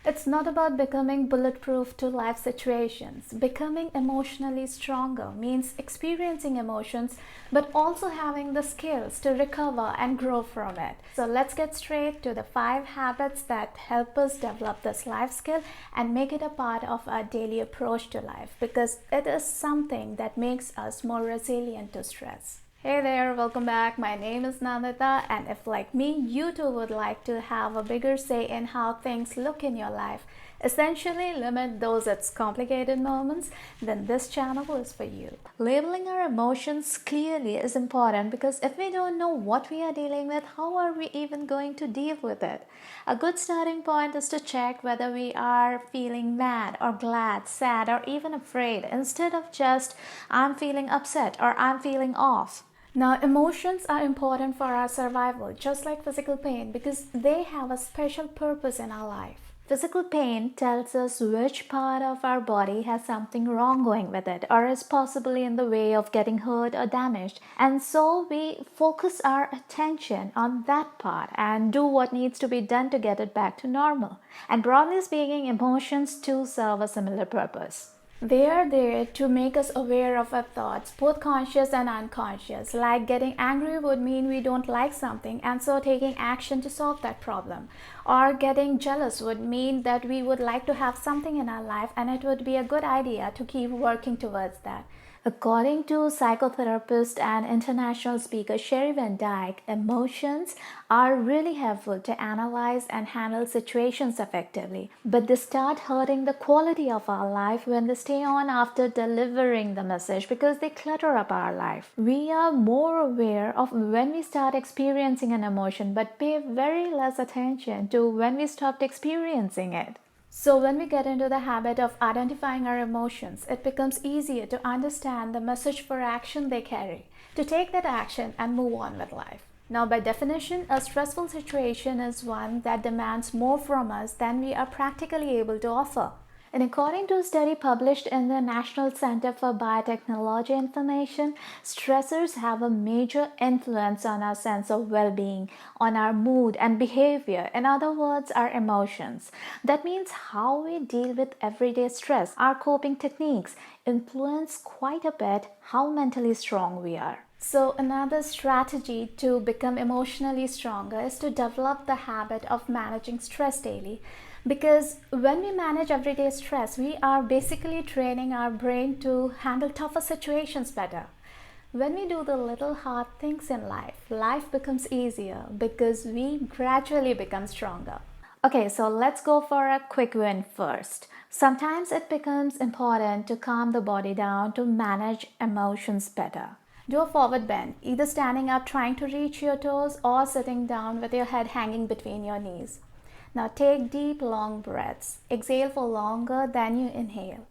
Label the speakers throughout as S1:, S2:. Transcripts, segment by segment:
S1: It's not about becoming bulletproof to life situations. Becoming emotionally stronger means experiencing emotions but also having the skills to recover and grow from it. So let's get straight to the 5 habits that help us develop this life skill and make it a part of our daily approach to life, because it is something that makes us more resilient to stress. Hey there, welcome back. My name is Nandita, and if like me, you too would like to have a bigger say in how things look in your life, essentially limit those its complicated moments, then this channel is for you. Labeling our emotions clearly is important, because if we don't know what we are dealing with, how are we even going to deal with it? A good starting point is to check whether we are feeling mad or glad, sad, or even afraid, instead of just I'm feeling upset or I'm feeling off. Now, emotions are important for our survival, just like physical pain, because they have a special purpose in our life. Physical pain tells us which part of our body has something wrong going with it, or is possibly in the way of getting hurt or damaged. And so we focus our attention on that part and do what needs to be done to get it back to normal. And broadly speaking, emotions too serve a similar purpose. They are there to make us aware of our thoughts, both conscious and unconscious. Like getting angry would mean we don't like something, and so taking action to solve that problem. Or getting jealous would mean that we would like to have something in our life, and it would be a good idea to keep working towards that. According to psychotherapist and international speaker Sherry Van Dyke, emotions are really helpful to analyze and handle situations effectively, but they start hurting the quality of our life when they stay on after delivering the message, because they clutter up our life. We are more aware of when we start experiencing an emotion, but pay very less attention to when we stopped experiencing it. So, when we get into the habit of identifying our emotions, it becomes easier to understand the message for action they carry, to take that action and move on with life. Now, by definition, a stressful situation is one that demands more from us than we are practically able to offer. And according to a study published in the National Center for Biotechnology Information, stressors have a major influence on our sense of well-being, on our mood and behavior, in other words, our emotions. That means how we deal with everyday stress, our coping techniques, influence quite a bit how mentally strong we are. So, another strategy to become emotionally stronger is to develop the habit of managing stress daily. Because when we manage everyday stress, we are basically training our brain to handle tougher situations better. When we do the little hard things in life, life becomes easier because we gradually become stronger. Okay, so let's go for a quick win first. Sometimes it becomes important to calm the body down to manage emotions better. Do a forward bend, either standing up trying to reach your toes or sitting down with your head hanging between your knees. Now take deep, long breaths. Exhale for longer than you inhale.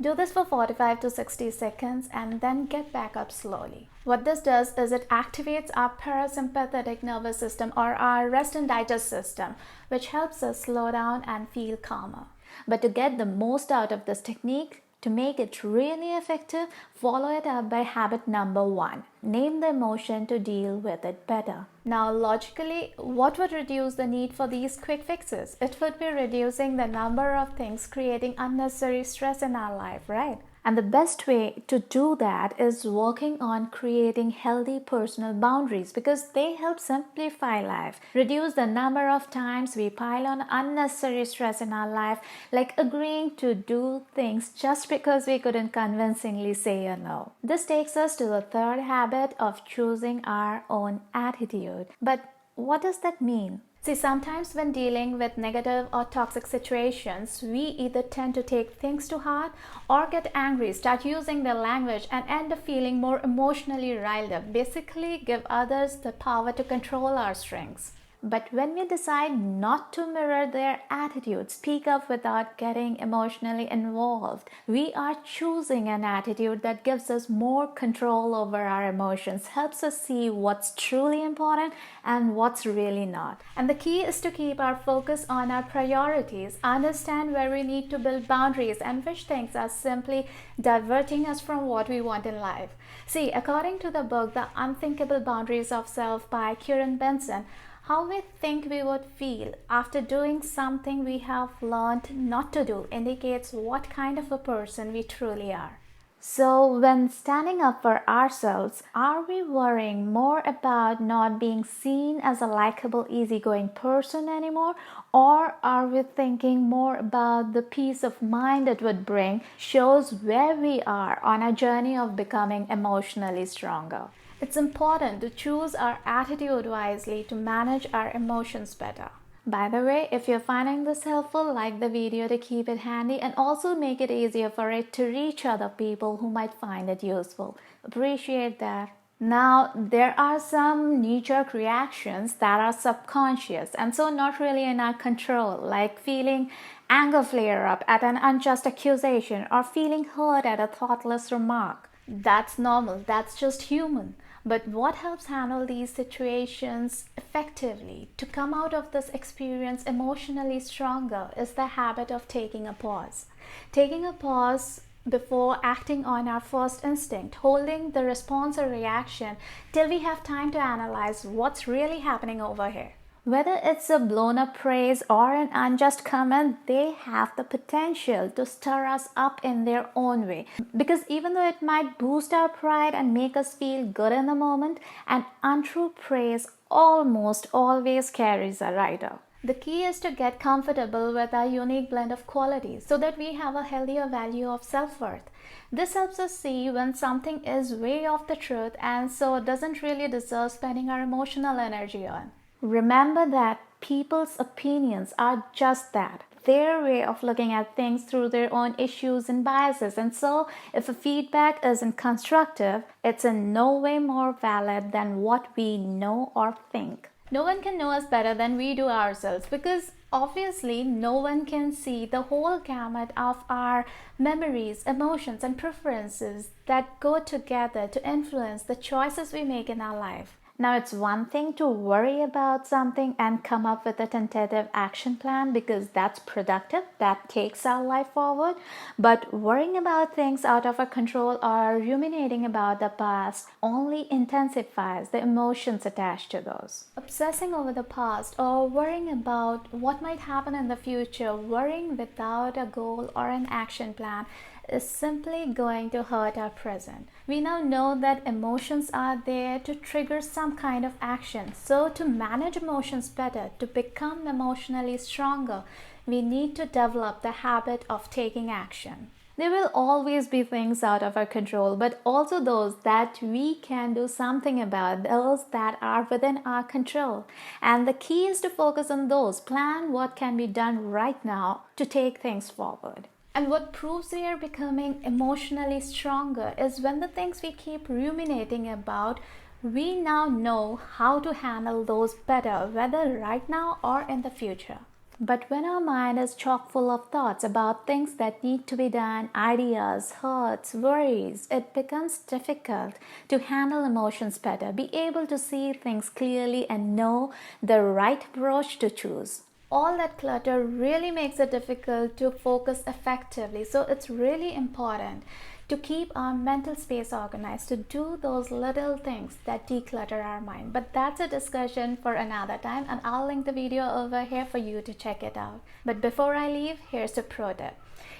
S1: Do this for 45 to 60 seconds and then get back up slowly. What this does is it activates our parasympathetic nervous system, or our rest and digest system, which helps us slow down and feel calmer. But to get the most out of this technique, to make it really effective, follow it up by habit number 1. Name the emotion to deal with it better. Now, logically, what would reduce the need for these quick fixes? It would be reducing the number of things creating unnecessary stress in our life, right? And the best way to do that is working on creating healthy personal boundaries, because they help simplify life, reduce the number of times we pile on unnecessary stress in our life, like agreeing to do things just because we couldn't convincingly say a no. This takes us to the third habit of choosing our own attitude. But what does that mean? See, sometimes when dealing with negative or toxic situations, we either tend to take things to heart or get angry, start using their language, and end up feeling more emotionally riled up. Basically, give others the power to control our strings. But when we decide not to mirror their attitude, speak up without getting emotionally involved, we are choosing an attitude that gives us more control over our emotions, helps us see what's truly important and what's really not. And the key is to keep our focus on our priorities, understand where we need to build boundaries and which things are simply diverting us from what we want in life. See, according to the book The Unthinkable Boundaries of Self by Kieran Benson, How we think we would feel after doing something we have learned not to do indicates what kind of a person we truly are. So, when standing up for ourselves, are we worrying more about not being seen as a likable, easygoing person anymore? Or are we thinking more about the peace of mind it would bring? Shows where we are on a journey of becoming emotionally stronger. It's important to choose our attitude wisely to manage our emotions better. By the way, if you're finding this helpful, like the video to keep it handy and also make it easier for it to reach other people who might find it useful. Appreciate that. Now, there are some knee-jerk reactions that are subconscious and so not really in our control, like feeling anger flare up at an unjust accusation or feeling hurt at a thoughtless remark. That's normal, that's just human. But what helps handle these situations effectively to come out of this experience emotionally stronger is the habit of taking a pause. Taking a pause before acting on our first instinct, holding the response or reaction till we have time to analyze what's really happening over here. Whether it's a blown up praise or an unjust comment, they have the potential to stir us up in their own way. Because even though it might boost our pride and make us feel good in the moment, an untrue praise almost always carries a rider. The key is to get comfortable with our unique blend of qualities so that we have a healthier value of self-worth. This helps us see when something is way off the truth and so doesn't really deserve spending our emotional energy on. Remember that people's opinions are just that, their way of looking at things through their own issues and biases. And so, if a feedback isn't constructive, it's in no way more valid than what we know or think. No one can know us better than we do ourselves because obviously no one can see the whole gamut of our memories, emotions, and preferences that go together to influence the choices we make in our life. Now, it's one thing to worry about something and come up with a tentative action plan because that's productive, that takes our life forward. But worrying about things out of our control or ruminating about the past only intensifies the emotions attached to those. Obsessing over the past or worrying about what might happen in the future, worrying without a goal or an action plan, is simply going to hurt our present. We now know that emotions are there to trigger some kind of action. So to manage emotions better, to become emotionally stronger, we need to develop the habit of taking action. There will always be things out of our control, but also those that we can do something about, those that are within our control. And the key is to focus on those, plan what can be done right now to take things forward. And what proves we are becoming emotionally stronger is when the things we keep ruminating about, we now know how to handle those better, whether right now or in the future. But when our mind is chock full of thoughts about things that need to be done, ideas, hurts, worries, it becomes difficult to handle emotions better, be able to see things clearly and know the right approach to choose. All that clutter really makes it difficult to focus effectively. So it's really important to keep our mental space organized, to do those little things that declutter our mind. But that's a discussion for another time, and I'll link the video over here for you to check it out. But before I leave, here's a pro tip.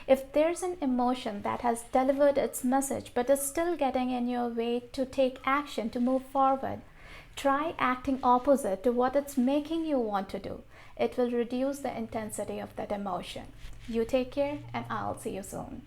S1: If there's an emotion that has delivered its message but is still getting in your way to take action to move forward, try acting opposite to what it's making you want to do. It will reduce the intensity of that emotion. You take care, and I'll see you soon.